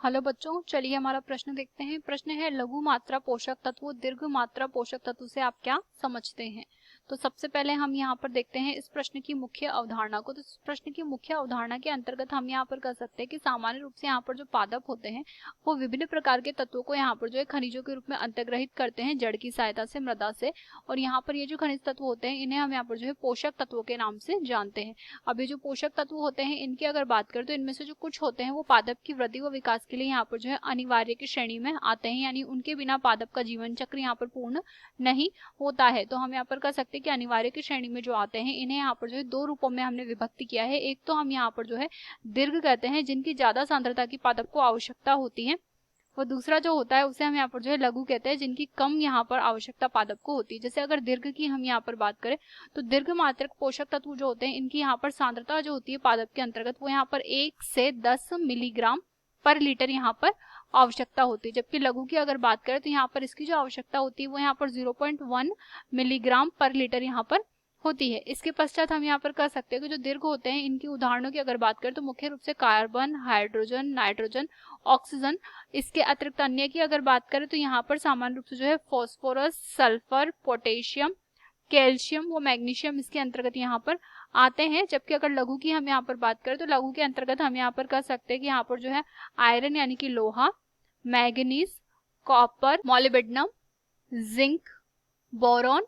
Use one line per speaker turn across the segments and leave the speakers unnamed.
Hello बच्चों, चलिए हमारा प्रश्न देखते हैं। प्रश्न है लघु मात्रा पोषक तत्व दीर्घ मात्रा पोषक तत्व से आप क्या समझते हैं। तो सबसे पहले हम यहाँ पर देखते हैं इस प्रश्न की मुख्य अवधारणा को। तो इस प्रश्न की मुख्य अवधारणा के अंतर्गत हम यहाँ पर कह सकते हैं कि सामान्य रूप से यहाँ पर जो पादप होते हैं वो विभिन्न प्रकार के तत्वों को यहाँ पर जो है खनिजों के रूप में अंतर्ग्रहित करते हैं जड़ की सहायता से, मृदा से। और यहाँ पर ये जो खनिज तत्व होते हैं इन्हें हम यहाँ पर जो है पोषक तत्वों के नाम से जानते हैं। अब ये जो पोषक तत्व होते हैं इनकी अगर बात करें तो इनमें से जो कुछ होते हैं वो पादप की वृद्धि व विकास के लिए यहाँ पर जो है अनिवार्य की श्रेणी में आते हैं, यानी उनके बिना पादप का जीवन चक्र यहाँ पर पूर्ण नहीं होता है। तो हम यहाँ पर कह सकते हैं कि अनिवार्य की श्रेणी में जो आते हैं इन्हें यहाँ पर जो है दो रूपों में हमने विभक्ति किया है। एक तो हम यहाँ पर जो है दीर्घ कहते हैं जिनकी ज्यादा सांद्रता की पादप को आवश्यकता होती है, वो दूसरा जो होता है उसे हम यहाँ पर जो है लघु कहते हैं जिनकी कम यहाँ पर आवश्यकता पादप को होती है। जैसे अगर दीर्घ की हम यहाँ पर बात करें तो दीर्घ मात्रक पोषक तत्व जो होते हैं इनकी यहाँ पर सांद्रता जो होती है पादप के अंतर्गत वो यहाँ पर 1 से 10 मिलीग्राम पर लीटर यहाँ पर आवश्यकता होती है। जबकि लघु की अगर बात करें तो यहाँ पर इसकी जो आवश्यकता होती है वो यहाँ पर 0.1 मिलीग्राम पर लीटर यहाँ पर होती है। इसके पश्चात हम यहाँ पर कह सकते हैं कि जो दीर्घ होते हैं इनकी उदाहरणों की अगर बात करें तो मुख्य रूप से कार्बन, हाइड्रोजन, नाइट्रोजन, ऑक्सीजन। इसके अतिरिक्त अन्य की अगर बात करें तो यहाँ पर सामान्य रूप से जो है फॉस्फोरस, सल्फर, पोटेशियम, कैल्शियम व मैग्नीशियम इसके अंतर्गत यहाँ पर आते हैं। जबकि अगर लघु की हम यहाँ पर बात करें तो लघु के अंतर्गत हम यहाँ पर कह सकते हैं कि यहाँ पर जो है आयरन यानी कि लोहा, manganese, copper, molybdenum, zinc, boron,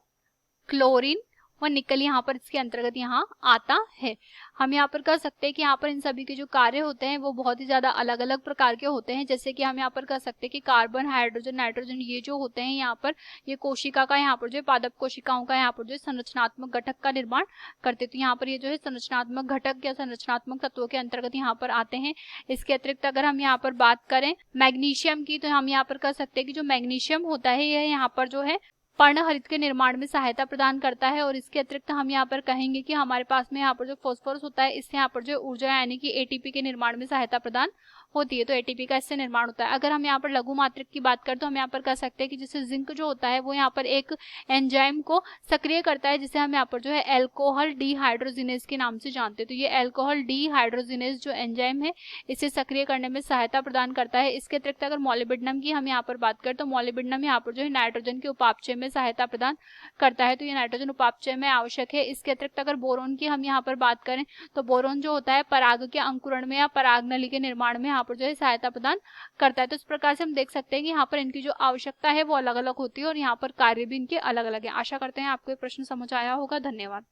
chlorine और निकल यहाँ पर इसके अंतर्गत यहाँ आता है। हम यहाँ पर कह सकते हैं कि यहाँ पर इन सभी के जो कार्य होते हैं वो बहुत ही ज्यादा अलग अलग प्रकार के होते हैं। जैसे कि हम यहाँ पर कह सकते हैं कि कार्बन, हाइड्रोजन, नाइट्रोजन ये जो होते हैं यहाँ पर ये कोशिका का यहाँ पर जो पादप कोशिकाओं का यहाँ पर जो संरचनात्मक घटक का निर्माण करते। तो यहाँ पर ये जो है संरचनात्मक घटक या संरचनात्मक तत्वों के अंतर्गत यहाँ पर आते हैं। इसके अतिरिक्त अगर हम यहाँ पर बात करें मैग्नीशियम की तो हम यहाँ पर कह सकते हैं कि जो मैग्नीशियम होता है यह यहाँ पर जो है पर्णहरित के निर्माण में सहायता प्रदान करता है। और इसके अतिरिक्त हम यहाँ पर कहेंगे कि हमारे पास में यहाँ पर जो फास्फोरस होता है इससे यहाँ पर जो ऊर्जा यानी कि एटीपी के निर्माण में सहायता प्रदान होती है। तो एटीपी का इससे निर्माण होता है। अगर हम यहाँ पर लघु मात्रक की बात करें तो हम यहाँ पर कह सकते हैं कि जैसे जिंक जो होता है वो यहाँ पर एक एंजाइम को सक्रिय करता है जिसे हम यहाँ पर जो है एल्कोहल डीहाइड्रोजिनेज के नाम से जानते हैं। तो ये एल्कोहल डीहाइड्रोजिनेज जो एंजाइम है इसे सक्रिय करने में सहायता प्रदान करता है। इसके अतिरिक्त अगर मॉलिब्डेनम की हम यहाँ पर बात करें तो मॉलिब्डेनम यहाँ पर जो है नाइट्रोजन के उपापचय में सहायता प्रदान करता है। तो ये नाइट्रोजन उपापचय में आवश्यक है। इसके अतिरिक्त अगर बोरोन की हम यहाँ पर बात करें तो बोरोन जो होता है पराग के अंकुरण में या पराग नली के निर्माण में यहाँ पर जो है सहायता प्रदान करता है। तो इस प्रकार से हम देख सकते हैं कि यहाँ पर इनकी जो आवश्यकता है वो अलग अलग होती है और यहाँ पर कार्य भी इनके अलग अलग है। आशा करते हैं आपको ये प्रश्न समझ आया होगा। धन्यवाद।